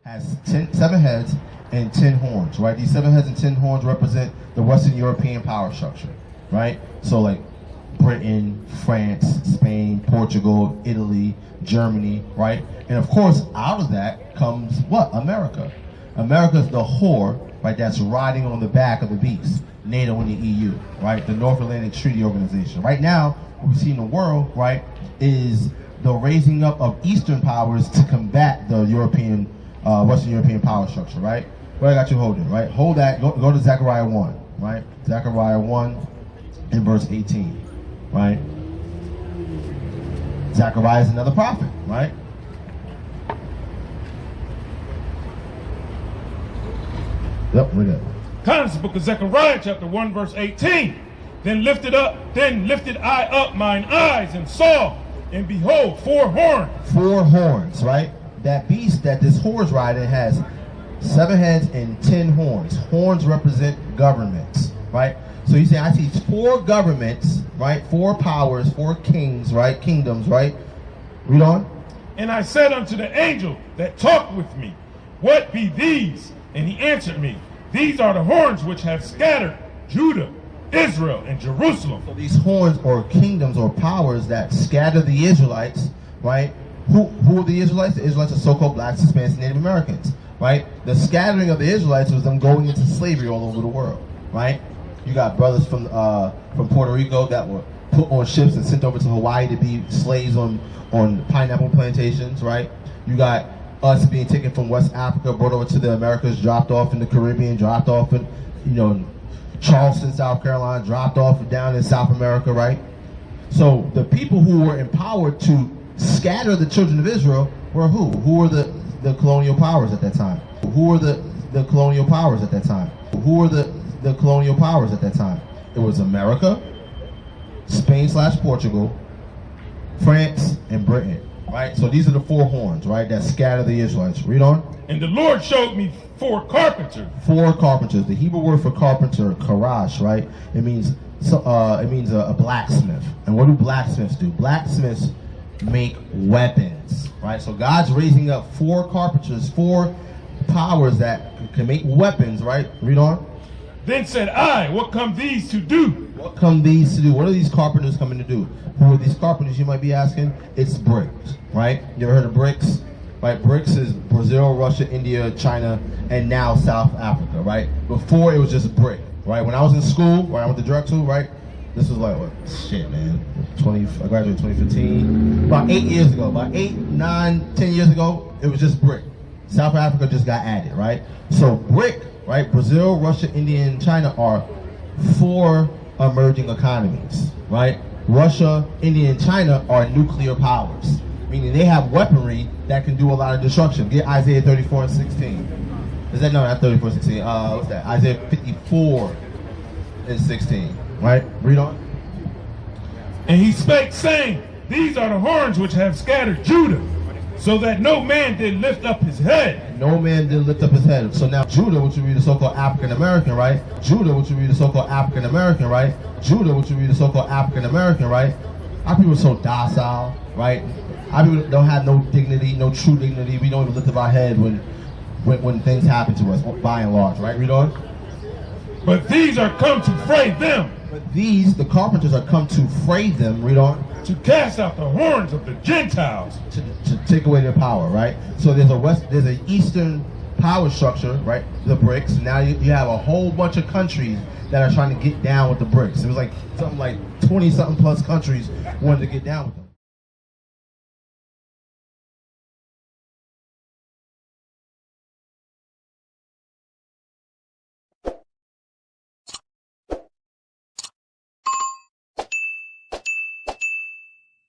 has 7 heads and 10 horns, right? These 7 heads and 10 horns represent the Western European power structure, right? So like Britain, France, Spain, Portugal, Italy, Germany, right? And of course, out of that comes what? America. America is the whore, right, that's riding on the back of the beast, NATO and the EU, right? The North Atlantic Treaty Organization. Right now, what we see in the world, right, is the raising up of Eastern powers to combat the European, Western European power structure, right? What I got you holding, right? Hold that, go to Zechariah 1, right? Zechariah 1 in verse 18, right? Zechariah is another prophet, right? Yep, we're good. Comes the book of Zechariah, chapter 1, verse 18. Then lifted I up mine eyes and saw, and behold, 4 horns. 4 horns, right? That beast that this horse riding has 7 heads and 10 horns. Horns represent governments, right? So you say, I see 4 governments, right? 4 powers, 4 kings, right? Kingdoms, right? Read on. And I said unto the angel that talked with me, what be these? And he answered me, these are the horns which have scattered Judah, Israel, and Jerusalem. So these horns or kingdoms or powers that scatter the Israelites, right? Who are the Israelites? The Israelites are so-called blacks, Hispanics, and Native Americans, right? The scattering of the Israelites was them going into slavery all over the world, right? You got brothers from Puerto Rico that were put on ships and sent over to Hawaii to be slaves on pineapple plantations, right? You got us being taken from West Africa, brought over to the Americas, dropped off in the Caribbean, dropped off in, Charleston, South Carolina, dropped off down in South America, right? So the people who were empowered to scatter the children of Israel were who? Who were the colonial powers at that time? Who were the colonial powers at that time? Who were the colonial powers at that time? It was America, Spain/Portugal, France, and Britain. Right, so these are the 4 horns, right, that scatter the Israelites. Read on. And the Lord showed me 4 carpenters. 4 carpenters. The Hebrew word for carpenter, karash, right? It means a blacksmith. And what do blacksmiths do? Blacksmiths make weapons, right? So God's raising up 4 carpenters, 4 powers that can make weapons, right? Read on. Then said I, what come these to do? What come these to do? What are these carpenters coming to do? Who are these carpenters, you might be asking? It's bricks, right? You ever heard of BRICS? Right, BRICS is Brazil, Russia, India, China, and now South Africa, right? Before it was just brick, right? When I was in school, right, I went to direct school, right? This was like, what? Shit, man. I graduated in 2015. About 8 years ago, about 8, 9, 10 years ago, it was just brick. South Africa just got added, right? So brick, right? Brazil, Russia, India, and China are 4 emerging economies, right? Russia, India, and China are nuclear powers, meaning they have weaponry that can do a lot of destruction. Get Isaiah 34 and 16. Is that, no, not 34 and 16. What's that? Isaiah 54 and 16, right? Read on. And he spake, saying, these are the horns which have scattered Judah, so that no man did lift up his head. No man did lift up his head. So now Judah, which would be the so-called African American, right? Judah, which would be the so-called African American, right? Judah, which would be the so-called African American, right? Our people are so docile, right? Our people don't have no dignity, no true dignity. We don't even lift up our head when things happen to us, by and large, right? Read on. But these are come to fray them. But these, the carpenters, are come to fray them. Read on. To cast out the horns of the Gentiles. To take away their power, right? So there's an Eastern power structure, right? The BRICS. Now you have a whole bunch of countries that are trying to get down with the BRICS. It was like something like 20-something plus countries wanted to get down with them.